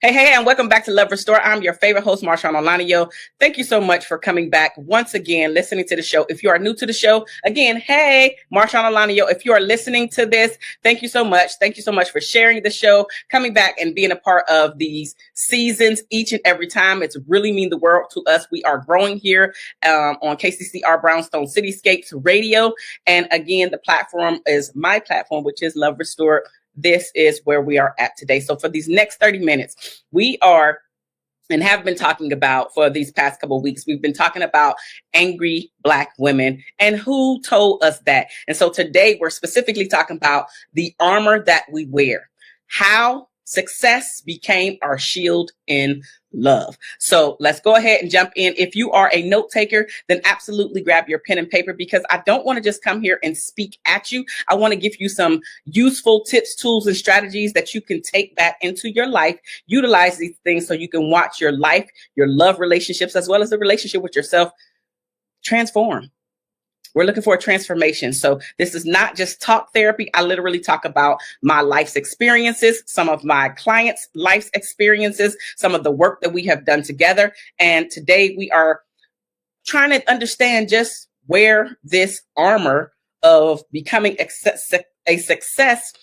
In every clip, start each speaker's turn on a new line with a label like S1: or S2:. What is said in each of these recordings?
S1: Hey, and welcome back to Love Restore. I'm your favorite host, Marshaun Olaniyan. Thank you so much for coming back once again, listening to the show. If you are new to the show, again, hey, Marshaun Olaniyan. If you are listening to this, thank you so much. Thank you so much for sharing the show, coming back and being a part of these seasons each and every time. It's really mean the world to us. We are growing here on KCCR Brownstone Cityscapes Radio. And again, the platform is my platform, which is Love Restore. This is where we are at today. So for these next 30 minutes, we are and have been talking about for these past couple of weeks, we've been talking about angry Black women and who told us that. And so today we're specifically talking about the armor that we wear, how success became our shield in love. So let's go ahead and jump in. If you are a note taker, then absolutely grab your pen and paper, because I don't want to just come here and speak at you. I want to give you some useful tips, tools, and strategies that you can take back into your life. Utilize these things so you can watch your life, your love relationships, as well as the relationship with yourself transform. We're looking for a transformation. So this is not just talk therapy. I literally talk about my life's experiences, some of my clients' life's experiences, some of the work that we have done together. And today we are trying to understand just where this armor of becoming a success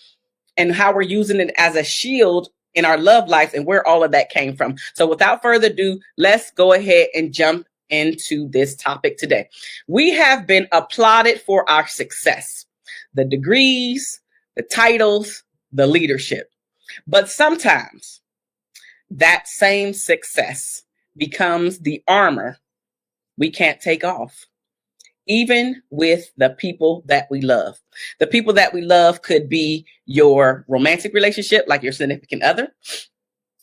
S1: and how we're using it as a shield in our love life and where all of that came from. So without further ado, let's go ahead and jump into this topic today. We have been applauded for our success, the degrees, the titles, the leadership. But sometimes that same success becomes the armor we can't take off, even with the people that we love. The people that we love could be your romantic relationship, like your significant other.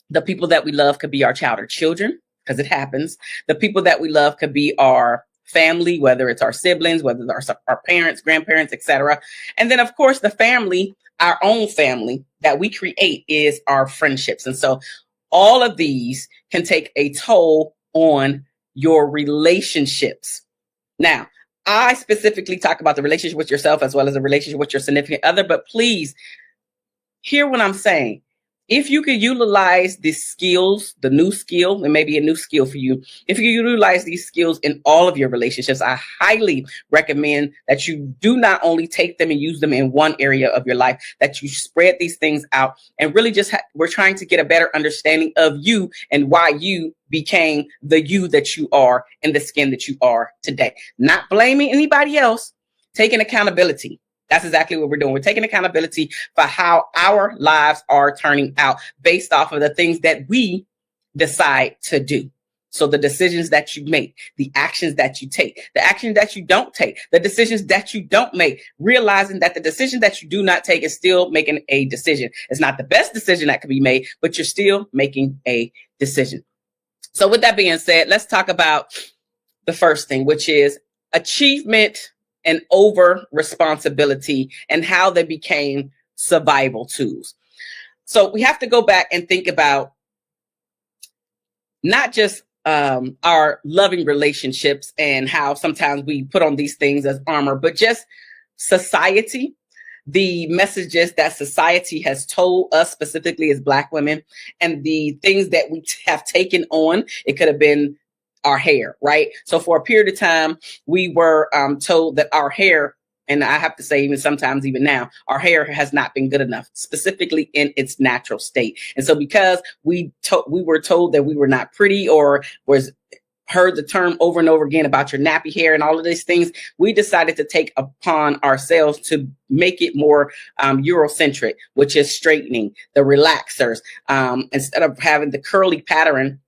S1: The people that we love could be our child or children, because it happens. The people that we love could be our family, whether it's our siblings, whether it's our parents, grandparents, etc. And then, of course, the family, our own family that we create is our friendships. And so all of these can take a toll on your relationships. Now, I specifically talk about the relationship with yourself as well as the relationship with your significant other, but please hear what I'm saying. If you could utilize these skills, the new skill, and maybe a new skill for you, if you utilize these skills in all of your relationships, I highly recommend that you do not only take them and use them in one area of your life, that you spread these things out and really just we're trying to get a better understanding of you and why you became the you that you are and the skin that you are today. Not blaming anybody else, taking accountability. That's exactly what we're doing. We're taking accountability for how our lives are turning out based off of the things that we decide to do. So the decisions that you make, the actions that you take, the actions that you don't take, the decisions that you don't make, realizing that the decision that you do not take is still making a decision. It's not the best decision that can be made, but you're still making a decision. So with that being said, let's talk about the first thing, which is achievement and over responsibility and how they became survival tools. So we have to go back and think about not just our loving relationships and how sometimes we put on these things as armor, but just society, the messages that society has told us specifically as Black women, and the things that we have taken on. It could have been our hair, right? So for a period of time, we were told that our hair, and I have to say even sometimes even now, our hair has not been good enough, specifically in its natural state. And so because we were told that we were not pretty, or was heard the term over and over again about your nappy hair and all of these things, we decided to take upon ourselves to make it more Eurocentric, which is straightening, the relaxers, instead of having the curly pattern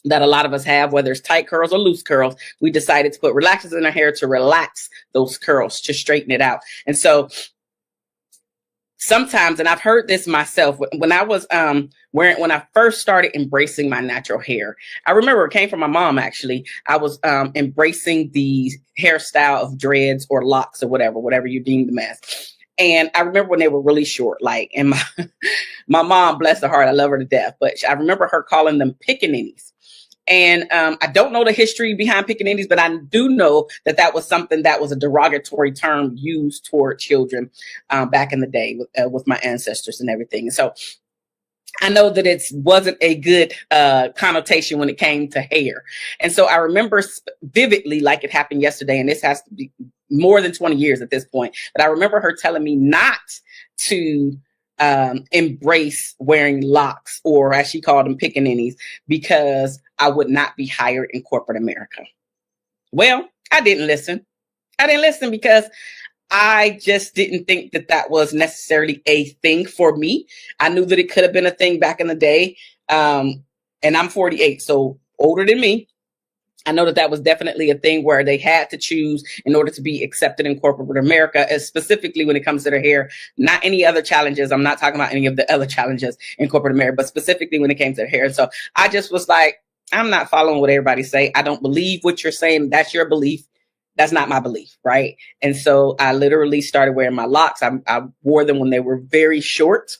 S1: that a lot of us have, whether it's tight curls or loose curls. We decided to put relaxers in our hair to relax those curls, to straighten it out. And so sometimes, and I've heard this myself, when I was when I first started embracing my natural hair, I remember it came from my mom. Actually, I was embracing the hairstyle of dreads or locks or whatever you deem them as. And I remember when they were really short, like, and my mom, bless her heart, I love her to death, but I remember her calling them pickaninnies. And I don't know the history behind pickaninnies, but I do know that that was something that was a derogatory term used toward children back in the day with my ancestors and everything. And so I know that it wasn't a good connotation when it came to hair. And so I remember vividly, like it happened yesterday, and this has to be more than 20 years at this point, but I remember her telling me not to embrace wearing locks, or as she called them, pickaninnies, because I would not be hired in corporate America. Well, I didn't listen. I didn't listen because I just didn't think that that was necessarily a thing for me. I knew that it could have been a thing back in the day. And I'm 48, so older than me. I know that that was definitely a thing where they had to choose in order to be accepted in corporate America, as specifically when it comes to their hair, not any other challenges. I'm not talking about any of the other challenges in corporate America, but specifically when it came to their hair. So I just was like, I'm not following what everybody say. I don't believe what you're saying. That's your belief. That's not my belief, right? And so I literally started wearing my locks. I wore them when they were very short.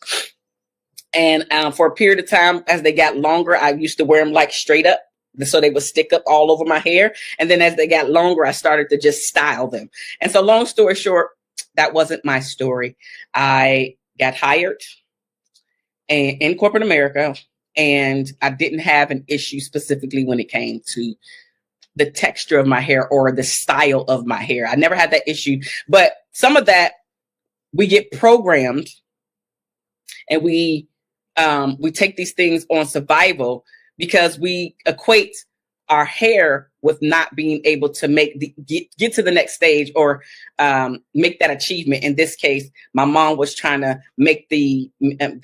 S1: And for a period of time, as they got longer, I used to wear them like straight up, so they would stick up all over my hair. And then as they got longer, I started to just style them. And so long story short, that wasn't my story. I got hired in corporate America, and I didn't have an issue specifically when it came to the texture of my hair or the style of my hair. I never had that issue, but some of that we get programmed, and we take these things on survival because we equate our hair with not being able to get to the next stage or make that achievement. In this case, my mom was trying to make the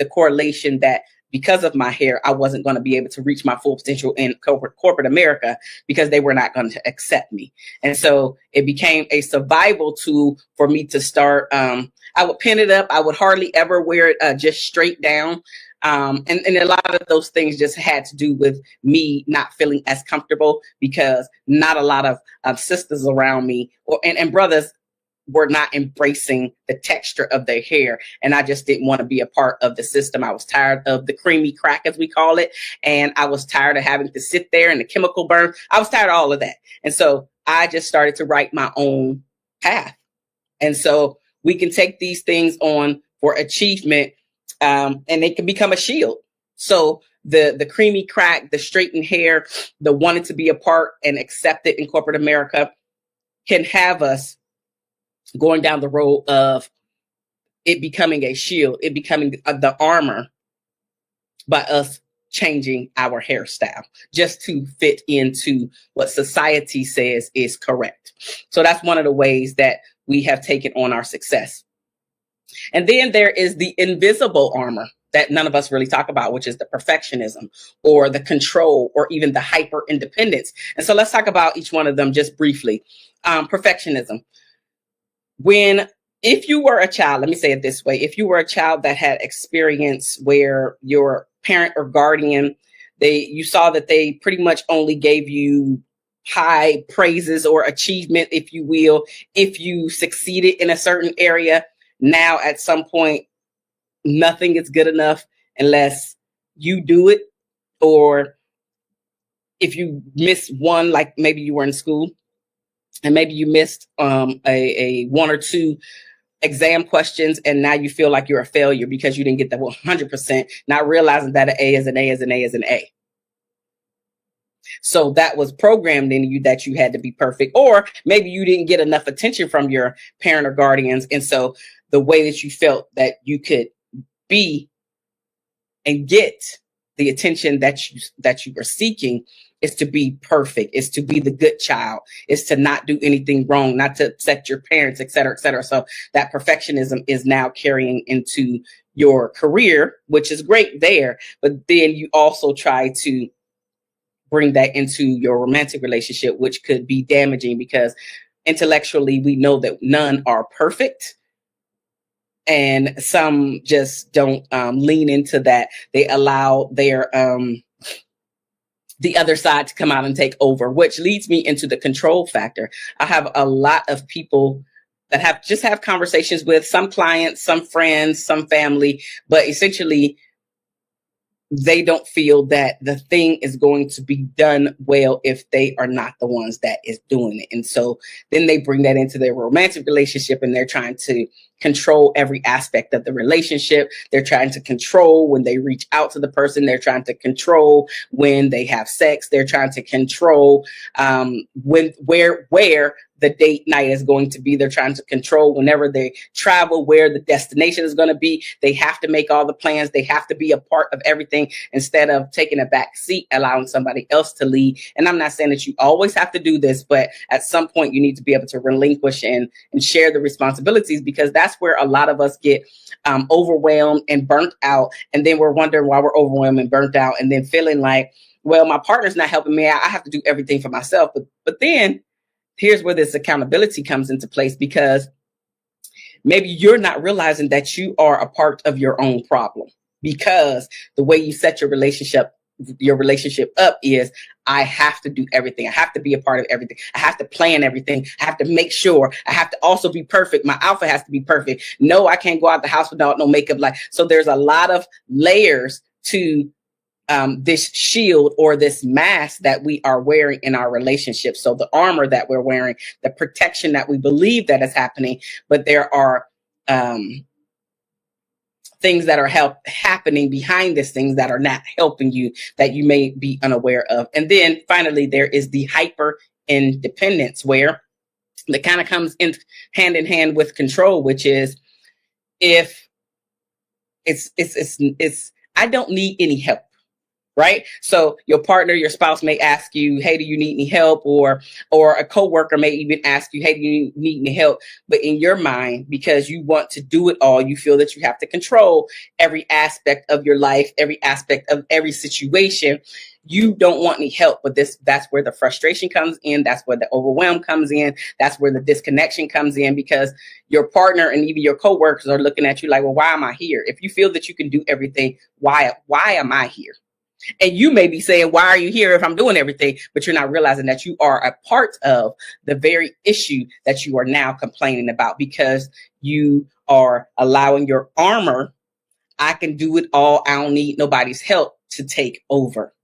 S1: correlation that because of my hair, I wasn't going to be able to reach my full potential in corporate America because they were not going to accept me. And so it became a survival tool for me to start. I would pin it up. I would hardly ever wear it just straight down. And a lot of those things just had to do with me not feeling as comfortable because not a lot of sisters around me and brothers were not embracing the texture of their hair. And I just didn't want to be a part of the system. I was tired of the creamy crack, as we call it. And I was tired of having to sit there and the chemical burn. I was tired of all of that. And so I just started to write my own path. And so we can take these things on for achievement, and they can become a shield. So the creamy crack, the straightened hair, the wanting to be a part and accepted in corporate America can have us going down the road of it becoming a shield, it becoming the armor by us changing our hairstyle just to fit into what society says is correct. So that's one of the ways that we have taken on our success. And then there is the invisible armor that none of us really talk about, which is the perfectionism or the control or even the hyper independence. And so let's talk about each one of them just briefly. Perfectionism. If you were a child, let me say it this way, if you were a child that had experience where your parent or guardian, you saw that they pretty much only gave you high praises or achievement, if you will, if you succeeded in a certain area, now at some point, nothing is good enough unless you do it. Or if you miss one, like maybe you were in school, and maybe you missed a one or two exam questions, and now you feel like you're a failure because you didn't get the 100%, not realizing that an A is an A is an A is an A. So that was programmed in you that you had to be perfect, or maybe you didn't get enough attention from your parent or guardians. And so the way that you felt that you could be and get the attention that you were seeking is to be perfect, is to be the good child, is to not do anything wrong, not to upset your parents, et cetera, et cetera. So that perfectionism is now carrying into your career, which is great there. But then you also try to bring that into your romantic relationship, which could be damaging because intellectually we know that none are perfect. And some just don't lean into that. They allow their the other side to come out and take over, which leads me into the control factor. I have a lot of people that have conversations with some clients, some friends, some family, but essentially they don't feel that the thing is going to be done well if they are not the ones that is doing it. And so then they bring that into their romantic relationship, and they're trying to control every aspect of the relationship. They're trying to control when they reach out to the person. They're trying to control when they have sex. They're trying to control where the date night is going to be. They're trying to control whenever they travel, where the destination is going to be. They have to make all the plans. They have to be a part of everything instead of taking a back seat, allowing somebody else to lead. And I'm not saying that you always have to do this, but at some point you need to be able to relinquish and share the responsibilities, because that's where a lot of us get overwhelmed and burnt out. And then we're wondering why we're overwhelmed and burnt out, and then feeling like, well, my partner's not helping me. I have to do everything for myself. But then here's where this accountability comes into place, because maybe you're not realizing that you are a part of your own problem, because the way you set your relationship up is, I have to do everything. I have to be a part of everything. I have to plan everything. I have to make sure. I have to also be perfect. My outfit has to be perfect. No, I can't go out the house without no makeup. So there's a lot of layers to this shield or this mask that we are wearing in our relationship. So the armor that we're wearing, the protection that we believe that is happening, but there are things that are happening behind this, things that are not helping you, that you may be unaware of. And then finally, there is the hyper independence, where that kind of comes in hand with control, which is, if it's I don't need any help. Right? So your partner, your spouse may ask you, hey, do you need any help? Or a coworker may even ask you, hey, do you need any help? But in your mind, because you want to do it all, you feel that you have to control every aspect of your life, every aspect of every situation. You don't want any help. But that's where the frustration comes in. That's where the overwhelm comes in. That's where the disconnection comes in, because your partner and even your coworkers are looking at you like, well, why am I here? If you feel that you can do everything, why am I here? And you may be saying, why are you here if I'm doing everything? But you're not realizing that you are a part of the very issue that you are now complaining about, because you are allowing your armor, I can do it all, I don't need nobody's help, to take over.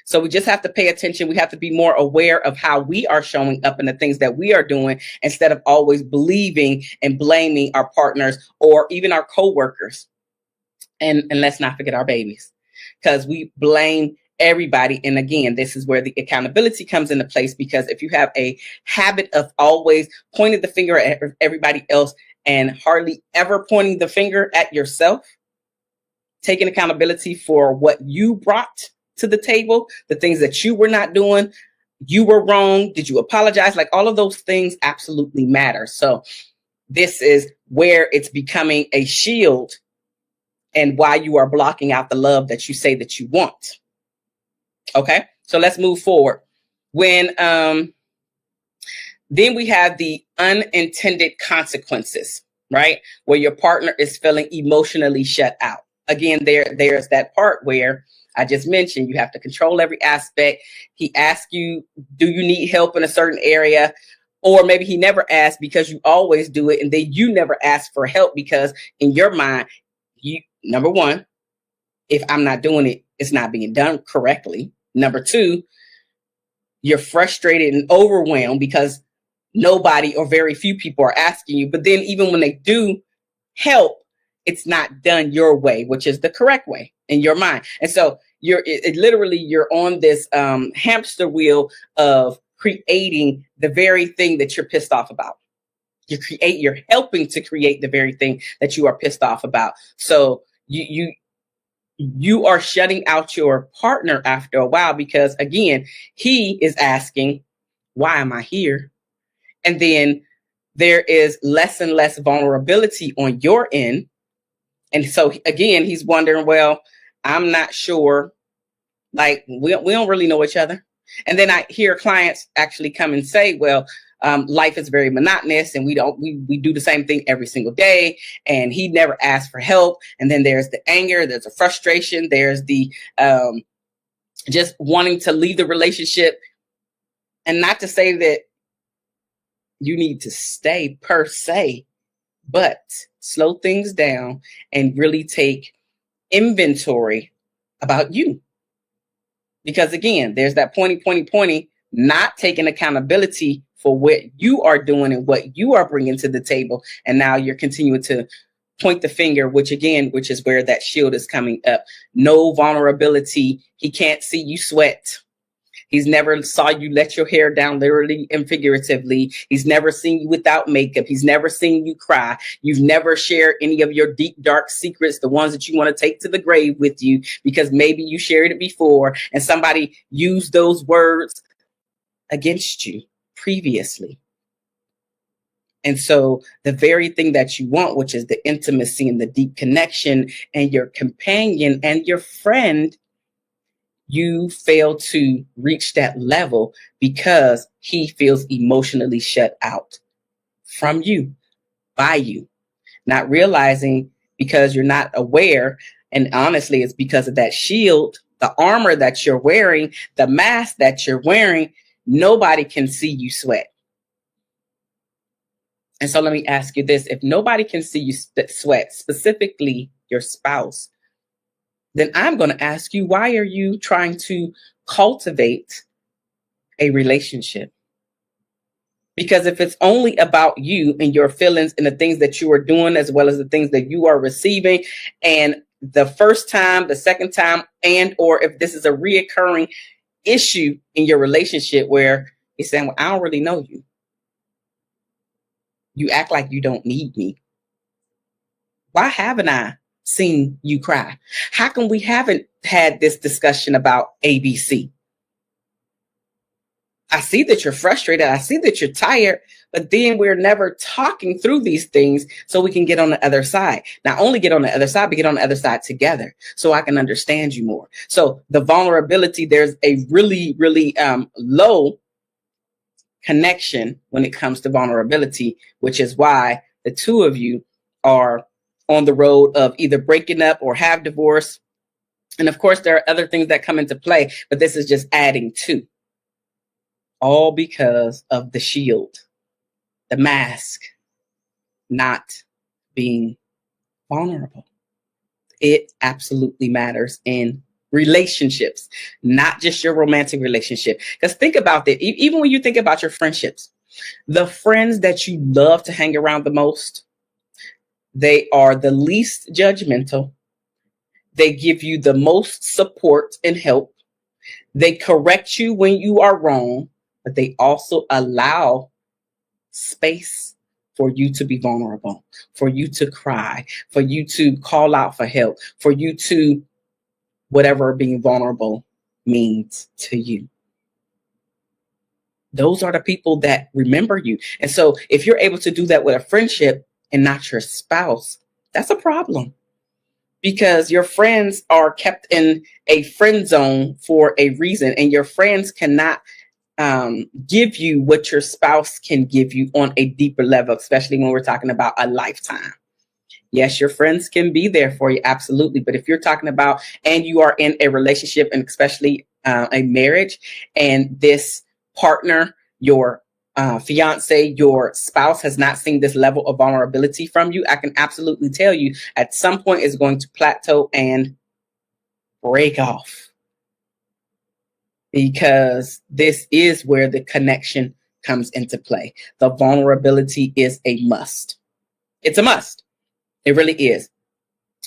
S1: So we just have to pay attention. We have to be more aware of how we are showing up and the things that we are doing, instead of always believing and blaming our partners or even our coworkers. And let's not forget our babies, because we blame everybody. And again, this is where the accountability comes into place, because if you have a habit of always pointing the finger at everybody else and hardly ever pointing the finger at yourself, taking accountability for what you brought to the table, the things that you were not doing, you were wrong, did you apologize? Like, all of those things absolutely matter. So this is where it's becoming a shield, and why you are blocking out the love that you say that you want. Okay, so let's move forward. When then we have the unintended consequences, right? Where your partner is feeling emotionally shut out. Again, there's that part where I just mentioned, you have to control every aspect. He asks you, do you need help in a certain area? Or maybe he never asked because you always do it, and then you never ask for help, because in your mind, number one, if I'm not doing it, it's not being done correctly. Number two, you're frustrated and overwhelmed because nobody or very few people are asking you. But then even when they do help, it's not done your way, which is the correct way in your mind. And so you're on this hamster wheel of creating the very thing that you're pissed off about. You're helping to create the very thing that you are pissed off about. So you are shutting out your partner after a while, because again, he is asking, why am I here? And then there is less and less vulnerability on your end. And so again, he's wondering, well, I'm not sure. Like, we don't really know each other. And then I hear clients actually come and say, well, life is very monotonous, and we do the same thing every single day. And he never asked for help. And then there's the anger, there's the frustration, there's the just wanting to leave the relationship. And not to say that you need to stay per se, but slow things down and really take inventory about you. Because again, there's that pointy, not taking accountability for what you are doing and what you are bringing to the table. And now you're continuing to point the finger, which is where that shield is coming up. No vulnerability. He can't see you sweat. He's never saw you let your hair down literally and figuratively. He's never seen you without makeup. He's never seen you cry. You've never shared any of your deep, dark secrets, the ones that you want to take to the grave with you, because maybe you shared it before and somebody used those words against you previously. And so the very thing that you want, which is the intimacy and the deep connection and your companion and your friend, you fail to reach that level because he feels emotionally shut out from you, by you, not realizing because you're not aware. And honestly, it's because of that shield, the armor that you're wearing, the mask that you're wearing. Nobody can see you sweat. And so let me ask you this. If nobody can see you sweat, specifically your spouse, then I'm going to ask you, why are you trying to cultivate a relationship? Because if it's only about you and your feelings and the things that you are doing, as well as the things that you are receiving, and the first time, the second time, and or if this is a reoccurring issue in your relationship where you're saying, well, I don't really know you. You act like you don't need me. Why haven't I seen you cry? How come we haven't had this discussion about ABC? I see that you're frustrated. I see that you're tired, but then we're never talking through these things so we can get on the other side. Not only get on the other side, but get on the other side together so I can understand you more. So the vulnerability, there's a really, really low connection when it comes to vulnerability, which is why the two of you are on the road of either breaking up or have divorce. And of course, there are other things that come into play, but this is just adding to. All because of the shield, the mask, not being vulnerable. It absolutely matters in relationships, not just your romantic relationship. Because think about it, even when you think about your friendships, the friends that you love to hang around the most, they are the least judgmental. They give you the most support and help. They correct you when you are wrong, but they also allow space for you to be vulnerable, for you to cry, for you to call out for help, for you to whatever being vulnerable means to you. Those are the people that remember you. And so if you're able to do that with a friendship and not your spouse, that's a problem, because your friends are kept in a friend zone for a reason, and your friends cannot give you what your spouse can give you on a deeper level, especially when we're talking about a lifetime. Yes, your friends can be there for you. Absolutely. But if you're talking about, and you are in a relationship, and especially a marriage, and this partner, your fiance, your spouse has not seen this level of vulnerability from you, I can absolutely tell you at some point it's going to plateau and break off. Because this is where the connection comes into play. The vulnerability is a must. It's a must. It really is.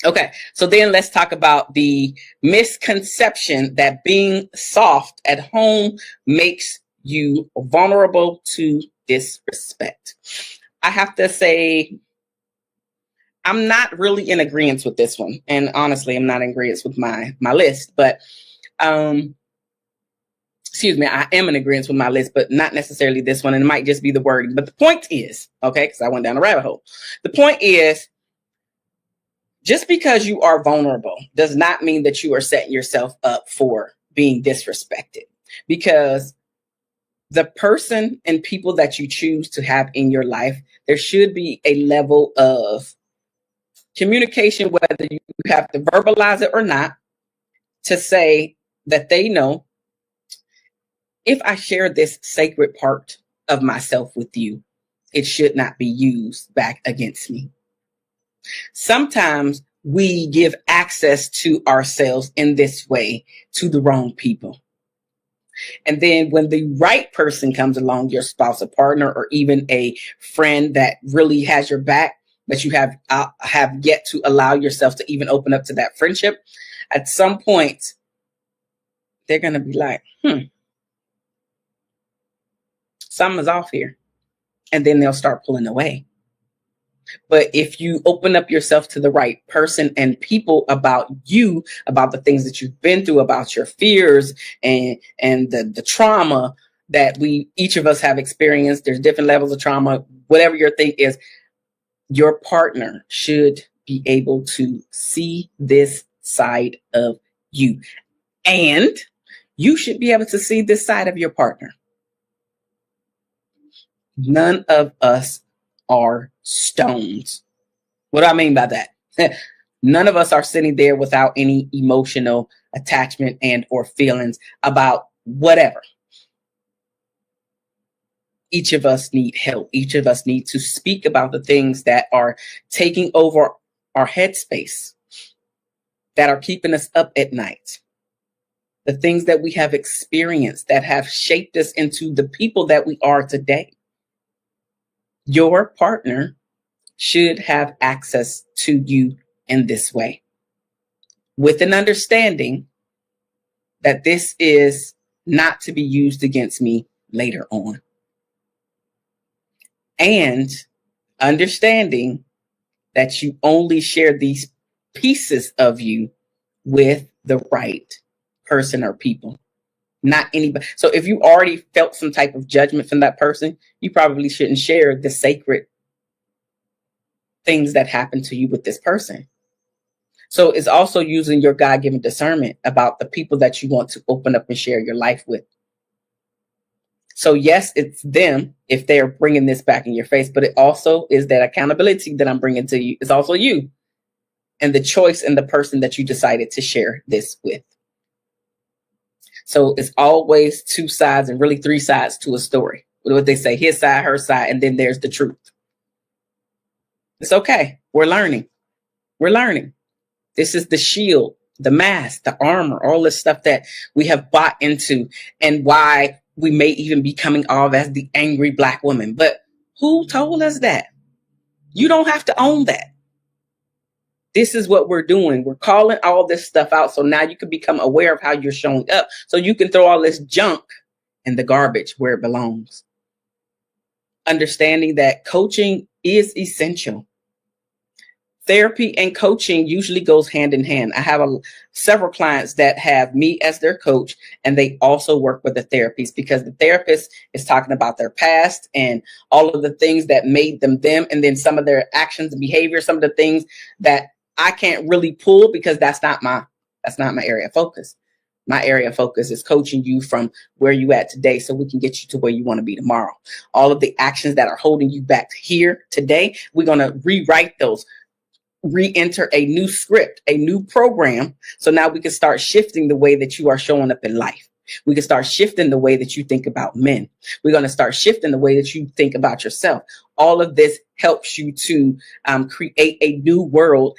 S1: Okay, so then let's talk about the misconception that being soft at home makes you vulnerable to disrespect. I have to say, I'm not really in agreement with this one. And honestly, I'm not in agreement with my list, but excuse me, I am in agreement with my list, but not necessarily this one. And it might just be the wording. But the point is, okay, because I went down a rabbit hole. The point is, just because you are vulnerable does not mean that you are setting yourself up for being disrespected. Because the person and people that you choose to have in your life, there should be a level of communication, whether you have to verbalize it or not, to say that they know, if I share this sacred part of myself with you, it should not be used back against me. Sometimes we give access to ourselves in this way to the wrong people. And then when the right person comes along, your spouse, a partner, or even a friend that really has your back, but you have yet to allow yourself to even open up to that friendship, at some point, they're going to be like, something's off here. And then they'll start pulling away. But if you open up yourself to the right person and people about you, about the things that you've been through, about your fears and the trauma that each of us have experienced, there's different levels of trauma, whatever your thing is, your partner should be able to see this side of you. And you should be able to see this side of your partner. None of us are stones. What do I mean by that? None of us are sitting there without any emotional attachment and or feelings about whatever. Each of us need help. Each of us need to speak about the things that are taking over our headspace, that are keeping us up at night. The things that we have experienced that have shaped us into the people that we are today. Your partner should have access to you in this way, with an understanding that this is not to be used against me later on. And understanding that you only share these pieces of you with the right person or people. Not anybody. So if you already felt some type of judgment from that person, you probably shouldn't share the sacred things that happened to you with this person. So it's also using your God-given discernment about the people that you want to open up and share your life with. So yes, it's them if they're bringing this back in your face, but it also is that accountability that I'm bringing to you. It's also you and the choice and the person that you decided to share this with. So it's always two sides and really three sides to a story. What they say, his side, her side, and then there's the truth. It's okay. We're learning. We're learning. This is the shield, the mask, the armor, all this stuff that we have bought into, and why we may even be coming off as the angry Black woman. But who told us that? You don't have to own that. This is what we're doing. We're calling all this stuff out. So now you can become aware of how you're showing up. So you can throw all this junk in the garbage where it belongs. Understanding that coaching is essential. Therapy and coaching usually goes hand in hand. I have several clients that have me as their coach, and they also work with the therapist, because the therapist is talking about their past and all of the things that made them them, and then some of their actions and behavior, some of the things that I can't really pull because that's not my area of focus. My area of focus is coaching you from where you at today so we can get you to where you want to be tomorrow. All of the actions that are holding you back here today, we're going to rewrite those, re-enter a new script, a new program. So now we can start shifting the way that you are showing up in life. We can start shifting the way that you think about men. We're going to start shifting the way that you think about yourself. All of this helps you to create a new world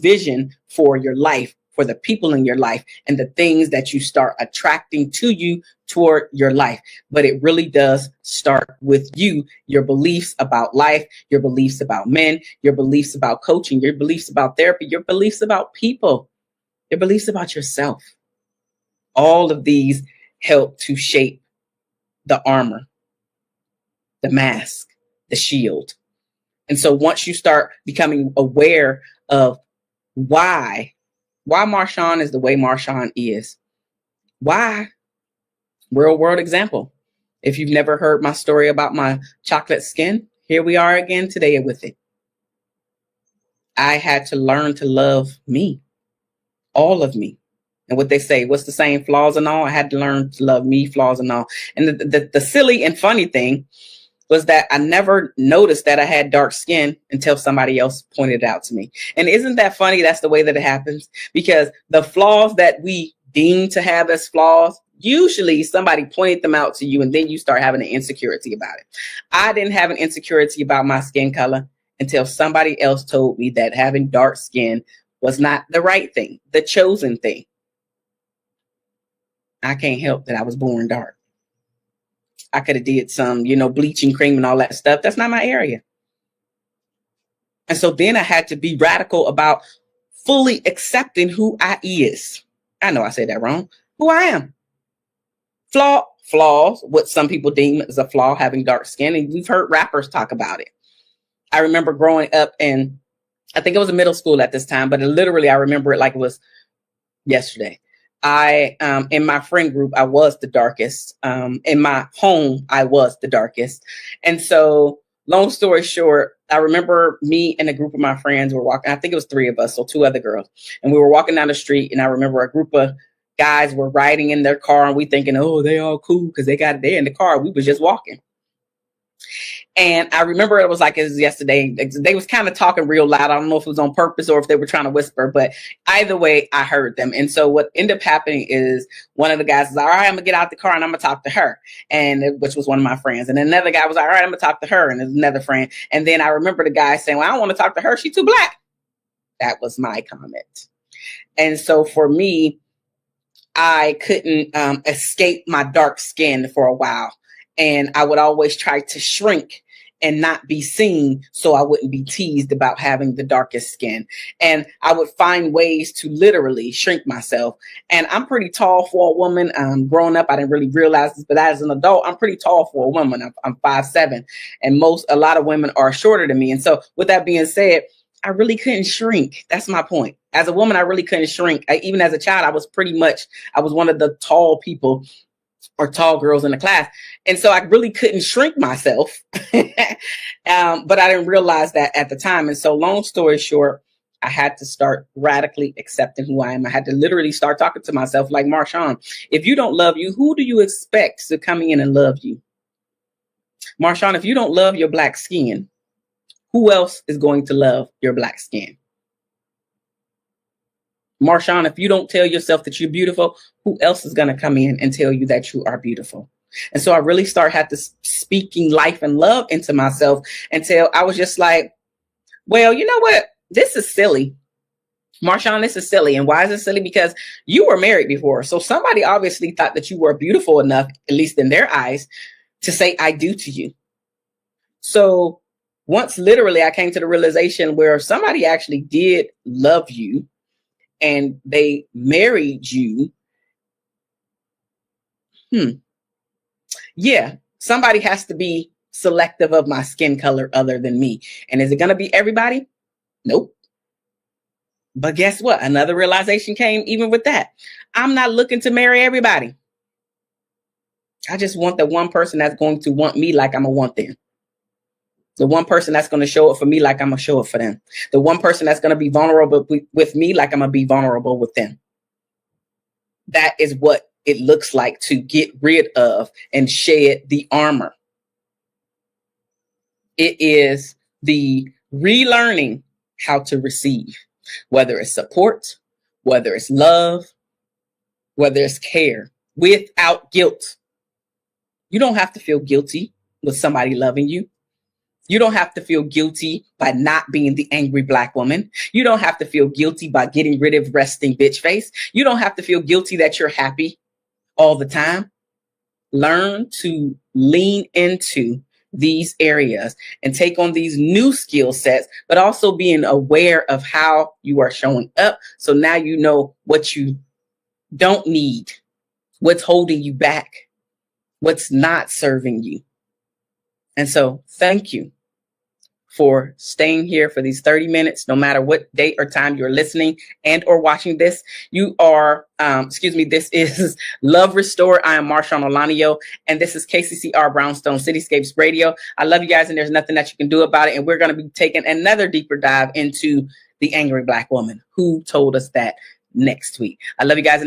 S1: vision for your life, for the people in your life, and the things that you start attracting to you toward your life. But it really does start with you, your beliefs about life, your beliefs about men, your beliefs about coaching, your beliefs about therapy, your beliefs about people, your beliefs about yourself. All of these help to shape the armor, the mask, the shield. And so once you start becoming aware of why Marshaun is the way Marshaun is, why, real world example. If you've never heard my story about my chocolate skin, here we are again today with it. I had to learn to love me, all of me. And what they say, what's the saying, flaws and all? I had to learn to love me, flaws and all. And the silly and funny thing was that I never noticed that I had dark skin until somebody else pointed it out to me. And isn't that funny? That's the way that it happens, because the flaws that we deem to have as flaws, usually somebody pointed them out to you, and then you start having an insecurity about it. I didn't have an insecurity about my skin color. until somebody else told me that having dark skin was not the right thing, the chosen thing. I can't help that I was born dark. I could have did some, bleaching cream and all that stuff. That's not my area. And so then I had to be radical about fully accepting who I is. I know I said that wrong. Who I am. Flaws, what some people deem as a flaw, having dark skin. And we've heard rappers talk about it. I remember growing up, and I think it was in middle school at this time, but I remember it like it was yesterday. In my friend group, I was the darkest. In my home, I was the darkest. And so long story short, I remember me and a group of my friends were walking. I think it was 3 of us, so 2 other girls. And we were walking down the street, and I remember a group of guys were riding in their car, and we thinking, oh, they all cool because they got it there in the car. We was just walking. And I remember it was like it was yesterday. They was kind of talking real loud. I don't know if it was on purpose or if they were trying to whisper, but either way, I heard them. And so what ended up happening is one of the guys was, all right, I'm gonna get out the car and I'm gonna talk to her, which was one of my friends. And then another guy was like, all right, I'm gonna talk to her, and there's another friend. And then I remember the guy saying, well, I don't want to talk to her. She's too black. That was my comment. And so for me, I couldn't escape my dark skin for a while. And I would always try to shrink and not be seen so I wouldn't be teased about having the darkest skin. And I would find ways to literally shrink myself. And I'm pretty tall for a woman. Growing up, I didn't really realize this, but as an adult, I'm pretty tall for a woman. I'm 5'7", and a lot of women are shorter than me. And so with that being said, I really couldn't shrink. That's my point. As a woman, I really couldn't shrink. Even as a child, I was one of the tall people or tall girls in the class. And so I really couldn't shrink myself. But I didn't realize that at the time. And so long story short, I had to start radically accepting who I am. I had to literally start talking to myself like, Marshaun, if you don't love you, who do you expect to come in and love you? Marshaun, if you don't love your black skin, who else is going to love your black skin? Marshaun, if you don't tell yourself that you're beautiful, who else is going to come in and tell you that you are beautiful? And so I really had to speaking life and love into myself until I was just like, well, you know what? This is silly. Marshaun, this is silly. And why is it silly? Because you were married before. So somebody obviously thought that you were beautiful enough, at least in their eyes, to say I do to you. So once literally I came to the realization where somebody actually did love you and they married you. Yeah, somebody has to be selective of my skin color other than me. And is it going to be everybody? Nope. But guess what? Another realization came even with that. I'm not looking to marry everybody. I just want the one person that's going to want me like I'm going to want them. The one person that's going to show up for me like I'm going to show up for them. The one person that's going to be vulnerable with me like I'm going to be vulnerable with them. That is what it looks like to get rid of and shed the armor. It is the relearning how to receive, whether it's support, whether it's love, whether it's care, without guilt. You don't have to feel guilty with somebody loving you. You don't have to feel guilty by not being the angry black woman. You don't have to feel guilty by getting rid of resting bitch face. You don't have to feel guilty that you're happy all the time. Learn to lean into these areas and take on these new skill sets, but also being aware of how you are showing up. So now you know what you don't need, what's holding you back, what's not serving you. And so thank you for staying here for these 30 minutes, no matter what date or time you're listening and or watching this. You are, this is Love Restore. I am Marshaun Olaniyan, and this is KCCR Brownstone Cityscapes Radio. I love you guys, and there's nothing that you can do about it. And we're going to be taking another deeper dive into the angry black woman who told us that next week. I love you guys. And